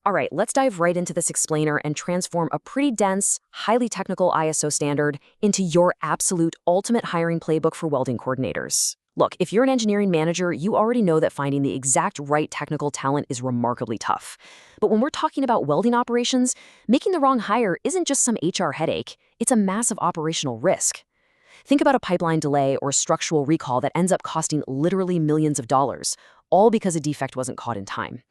All right, let's dive right into this explainer and transform a pretty dense, highly technical ISO standard into your absolute ultimate hiring playbook for welding coordinators. Look, if you're an engineering manager, you already know that finding the exact right technical talent is remarkably tough. But when we're talking about welding operations, making the wrong hire isn't just some HR headache, it's a massive operational risk. Think about a pipeline delay or structural recall that ends up costing literally millions of dollars, all because a defect wasn't caught in time.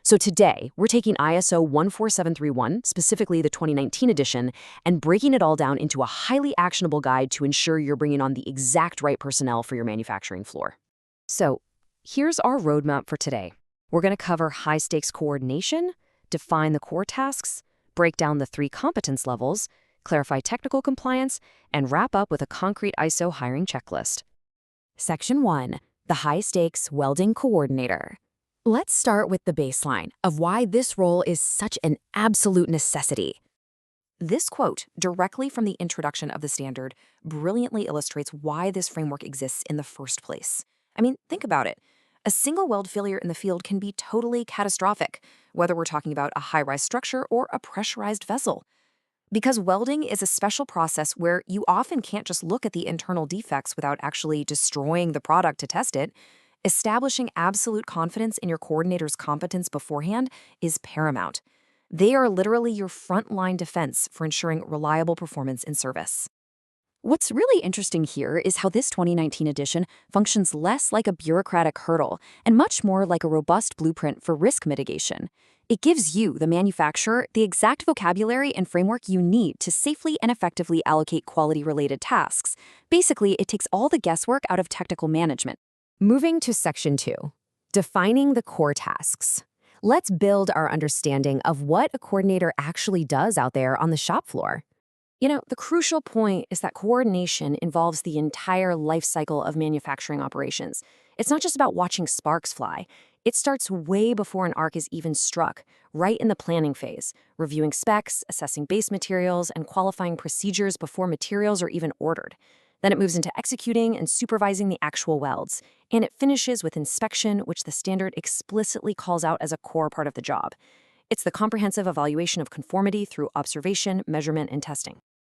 So today, we're taking ISO 14731, specifically the 2019 edition, and breaking it all down into a highly actionable guide to ensure you're bringing on the exact right personnel for your manufacturing floor. So here's our roadmap for today. We're going to cover high-stakes coordination, define the core tasks, break down the 3 competence levels, clarify technical compliance, and wrap up with a concrete ISO hiring checklist. Section 1. The high-stakes welding coordinator. Let's start with the baseline of why this role is such an absolute necessity. This quote, directly from the introduction of the standard, brilliantly illustrates why this framework exists in the first place. I mean, think about it. A single weld failure in the field can be totally catastrophic, whether we're talking about a high-rise structure or a pressurized vessel. Because welding is a special process where you often can't just look at the internal defects without actually destroying the product to test it, establishing absolute confidence in your coordinator's competence beforehand is paramount. They are literally your frontline defense for ensuring reliable performance in service. What's really interesting here is how this 2019 edition functions less like a bureaucratic hurdle and much more like a robust blueprint for risk mitigation. It gives you, the manufacturer, the exact vocabulary and framework you need to safely and effectively allocate quality-related tasks. Basically, it takes all the guesswork out of technical management. Moving to Section 2, defining the core tasks. Let's build our understanding of what a coordinator actually does out there on the shop floor. The crucial point is that coordination involves the entire life cycle of manufacturing operations. It's not just about watching sparks fly. It starts way before an arc is even struck, right in the planning phase, reviewing specs, assessing base materials, and qualifying procedures before materials are even ordered. Then it moves into executing and supervising the actual welds, and it finishes with inspection, which the standard explicitly calls out as a core part of the job. It's the comprehensive evaluation of conformity through observation, measurement, and testing.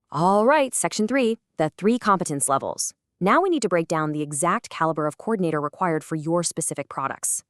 All right, Section 3, the 3 competence levels. Now we need to break down the exact caliber of coordinator required for your specific products.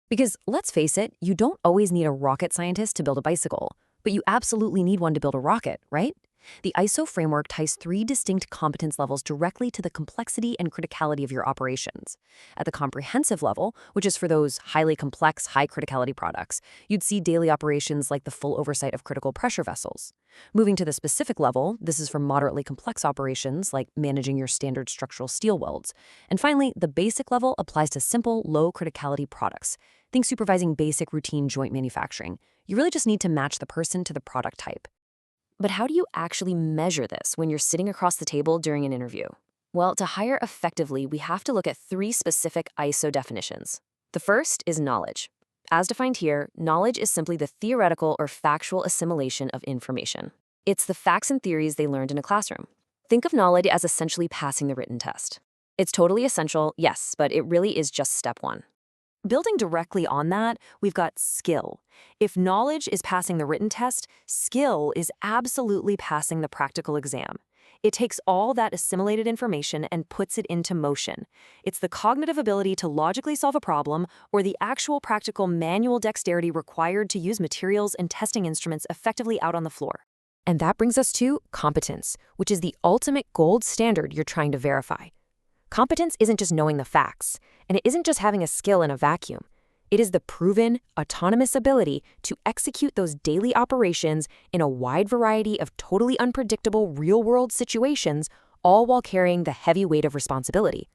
Because let's face it, you don't always need a rocket scientist to build a bicycle, but you absolutely need one to build a rocket, right? The ISO framework ties 3 distinct competence levels directly to the complexity and criticality of your operations. At the comprehensive level, which is for those highly complex, high-criticality products, you'd see daily operations like the full oversight of critical pressure vessels. Moving to the specific level, this is for moderately complex operations like managing your standard structural steel welds. And finally, the basic level applies to simple, low-criticality products. Think supervising basic routine joint manufacturing. You really just need to match the person to the product type. But how do you actually measure this when you're sitting across the table during an interview? Well, to hire effectively, we have to look at 3 specific ISO definitions. The first is knowledge. As defined here, knowledge is simply the theoretical or factual assimilation of information. It's the facts and theories they learned in a classroom. Think of knowledge as essentially passing the written test. It's totally essential, yes, but it really is just step 1. Building directly on that, we've got skill. If knowledge is passing the written test, skill is absolutely passing the practical exam. It takes all that assimilated information and puts it into motion. It's the cognitive ability to logically solve a problem or the actual practical manual dexterity required to use materials and testing instruments effectively out on the floor. And that brings us to competence, which is the ultimate gold standard you're trying to verify. Competence isn't just knowing the facts, and it isn't just having a skill in a vacuum. It is the proven, autonomous ability to execute those daily operations in a wide variety of totally unpredictable real-world situations, all while carrying the heavy weight of responsibility.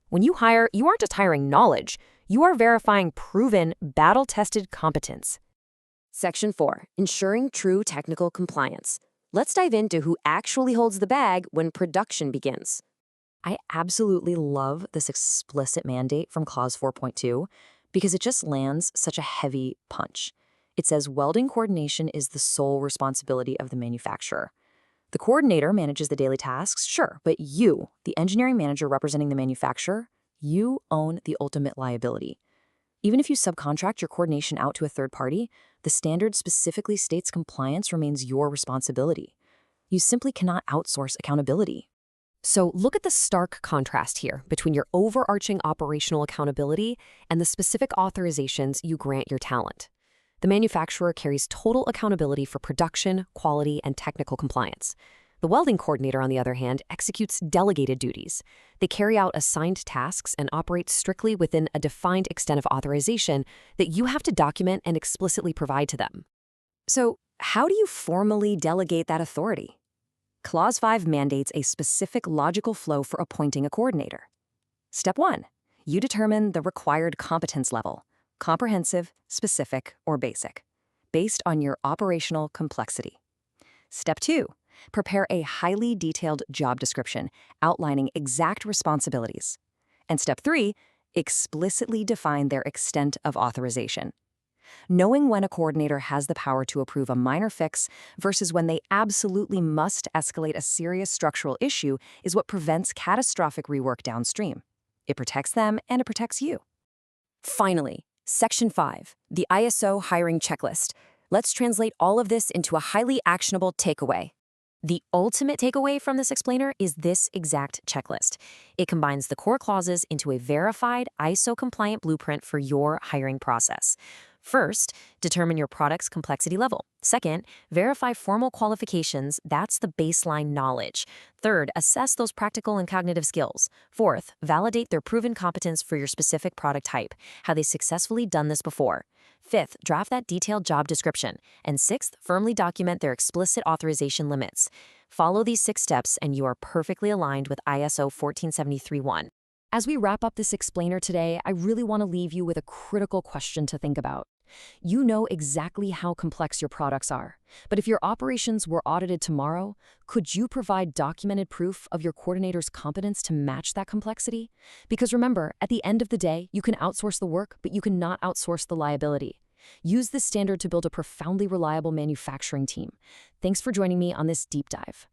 When you hire, you aren't just hiring knowledge, you are verifying proven, battle-tested competence. Section 4, ensuring true technical compliance. Let's dive into who actually holds the bag when production begins. I absolutely love this explicit mandate from Clause 4.2 because it just lands such a heavy punch. It says welding coordination is the sole responsibility of the manufacturer. The coordinator manages the daily tasks, sure, but you, the engineering manager representing the manufacturer, you own the ultimate liability. Even if you subcontract your coordination out to a third party, the standard specifically states compliance remains your responsibility. You simply cannot outsource accountability. So look at the stark contrast here between your overarching operational accountability and the specific authorizations you grant your talent. The manufacturer carries total accountability for production, quality, and technical compliance. The welding coordinator, on the other hand, executes delegated duties. They carry out assigned tasks and operate strictly within a defined extent of authorization that you have to document and explicitly provide to them. So, how do you formally delegate that authority? Clause 5 mandates a specific logical flow for appointing a coordinator. Step 1. You determine the required competence level, comprehensive, specific, or basic, based on your operational complexity. Step 2. Prepare a highly detailed job description outlining exact responsibilities. And step 3, explicitly define their extent of authorization. Knowing when a coordinator has the power to approve a minor fix versus when they absolutely must escalate a serious structural issue is what prevents catastrophic rework downstream. It protects them and it protects you. Finally, Section 5, the ISO hiring checklist. Let's translate all of this into a highly actionable takeaway. The ultimate takeaway from this explainer is this exact checklist. It combines the core clauses into a verified, ISO-compliant blueprint for your hiring process. First, determine your product's complexity level. Second, verify formal qualifications. That's the baseline knowledge. Third, assess those practical and cognitive skills. Fourth, validate their proven competence for your specific product type. Have they successfully done this before? Fifth, draft that detailed job description. And sixth, firmly document their explicit authorization limits. Follow these 6 steps and you are perfectly aligned with ISO 14731. As we wrap up this explainer today, I really want to leave you with a critical question to think about. You know exactly how complex your products are, but if your operations were audited tomorrow, could you provide documented proof of your coordinator's competence to match that complexity? Because remember, at the end of the day, you can outsource the work, but you cannot outsource the liability. Use this standard to build a profoundly reliable manufacturing team. Thanks for joining me on this deep dive.